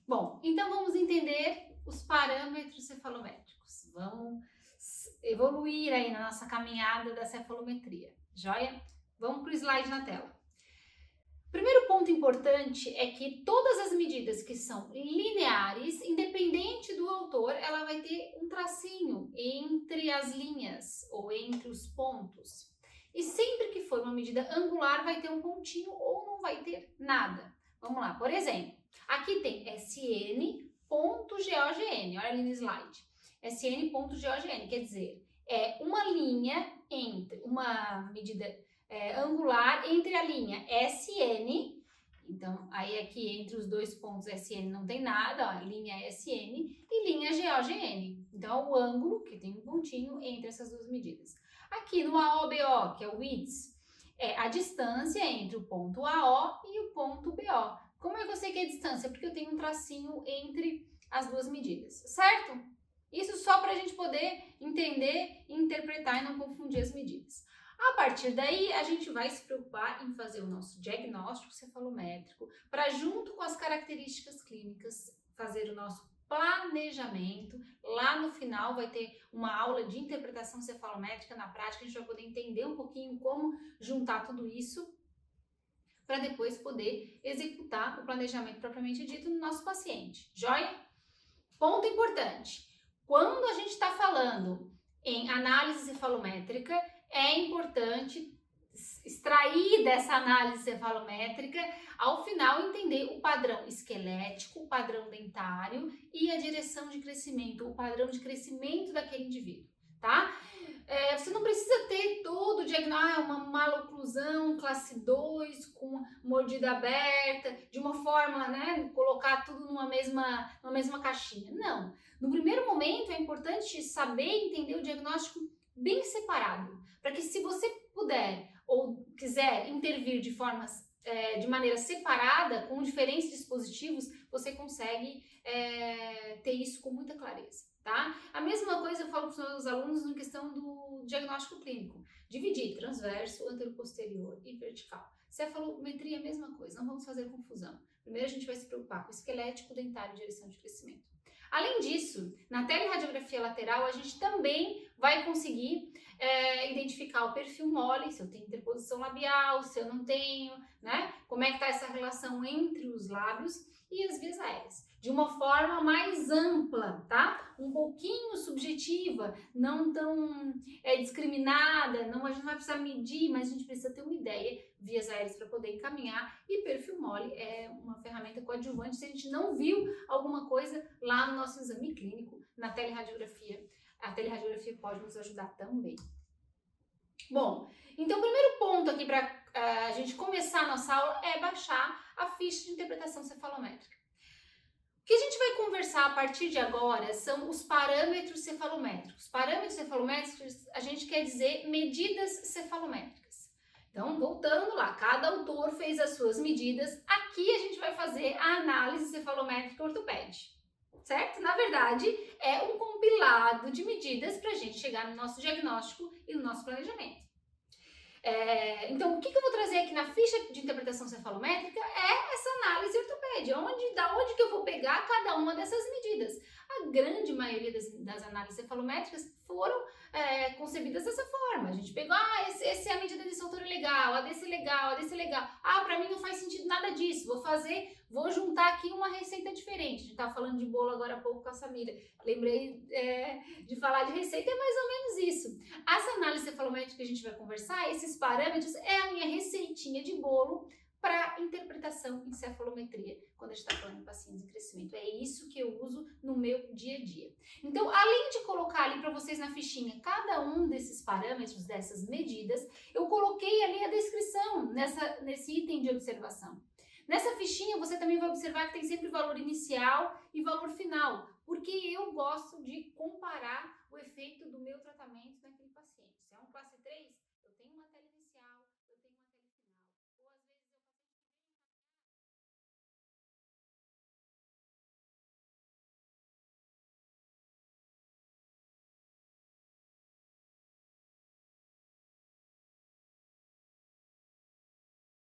Bom, então vamos entender os parâmetros cefalométricos. Vamos evoluir aí na nossa caminhada da cefalometria, joia? Vamos para o slide na tela. Primeiro ponto importante é que todas as medidas que são lineares, independente do autor, ela vai ter um tracinho entre as linhas ou entre os pontos. E sempre que for uma medida angular, vai ter um pontinho ou não vai ter nada. Vamos lá, por exemplo, aqui tem SN.GOGN, olha ali no slide. SN.GOGN, quer dizer, é uma linha entre uma medida angular entre a linha SN, então aí aqui entre os dois pontos SN não tem nada, ó, linha SN e linha GOGN. Então é o ângulo, que tem um pontinho entre essas duas medidas. Aqui no AOBO, que é o WIDS, é a distância entre o ponto AO e o ponto BO. Como é que eu sei que é a distância? Porque eu tenho um tracinho entre as duas medidas, certo? Isso só para a gente poder entender, interpretar e não confundir as medidas. A partir daí, a gente vai se preocupar em fazer o nosso diagnóstico cefalométrico para, junto com as características clínicas, fazer o nosso planejamento. Lá no final vai ter uma aula de interpretação cefalométrica na prática, a gente vai poder entender um pouquinho como juntar tudo isso para depois poder executar o planejamento propriamente dito no nosso paciente. Joia? Ponto importante, quando a gente está falando em análise cefalométrica, é importante extrair dessa análise cefalométrica, ao final entender o padrão esquelético, o padrão dentário e a direção de crescimento, o padrão de crescimento daquele indivíduo, tá? Você não precisa ter todo o diagnóstico, uma maloclusão classe 2 com mordida aberta, de uma forma, né, colocar tudo numa mesma caixinha. Não. No primeiro momento é importante saber entender o diagnóstico bem separado, para que se você puder ou quiser intervir de maneira separada, com diferentes dispositivos, você consegue ter isso com muita clareza, tá? A mesma coisa eu falo para os meus alunos na questão do diagnóstico clínico. Dividir transverso, anteroposterior e vertical. Cefalometria é a mesma coisa, não vamos fazer confusão. Primeiro a gente vai se preocupar com esquelético, dentário e direção de crescimento. Além disso, na teleradiografia lateral, a gente também vai conseguir identificar o perfil mole, se eu tenho interposição labial, se eu não tenho, né? Como é que está essa relação entre os lábios e as vias aéreas. De uma forma mais ampla, tá? Um pouquinho subjetiva, não tão discriminada, não, a gente não vai precisar medir, mas a gente precisa ter uma ideia, vias aéreas para poder encaminhar, e perfil mole é uma ferramenta coadjuvante se a gente não viu alguma coisa lá no nosso exame clínico, na teleradiografia. A teleradiografia pode nos ajudar também. Bom, então o primeiro ponto aqui para a gente começar a nossa aula é baixar a ficha de interpretação cefalométrica. O que a gente vai conversar a partir de agora são os parâmetros cefalométricos. Parâmetros cefalométricos, a gente quer dizer medidas cefalométricas. Então, voltando lá, cada autor fez as suas medidas. Aqui a gente vai fazer a análise cefalométrica ortopédica, certo? Na verdade, é um compilado de medidas para a gente chegar no nosso diagnóstico e no nosso planejamento. Então, o que eu vou trazer aqui na ficha de interpretação cefalométrica é essa análise ortopédica, da onde que eu vou pegar cada uma dessas medidas. A grande maioria das análises cefalométricas foram concebidas dessa forma. A gente pegou, essa é a medida desse autor é legal, a desse é legal, a desse é legal. Para mim não faz sentido nada disso, vou juntar aqui uma receita diferente. A gente estava falando de bolo agora há pouco com a Samira. Lembrei de falar de receita, é mais ou menos isso. Essa análise cefalométrica que a gente vai conversar, esses parâmetros, é a minha receitinha de bolo para interpretação em cefalometria, quando a gente está falando em pacientes em crescimento. É isso que eu uso no meu dia a dia. Então, além de colocar ali para vocês na fichinha cada um desses parâmetros, dessas medidas, eu coloquei ali a descrição nesse item de observação. Nessa fichinha você também vai observar que tem sempre valor inicial e valor final, porque eu gosto de comparar o efeito do meu tratamento naquele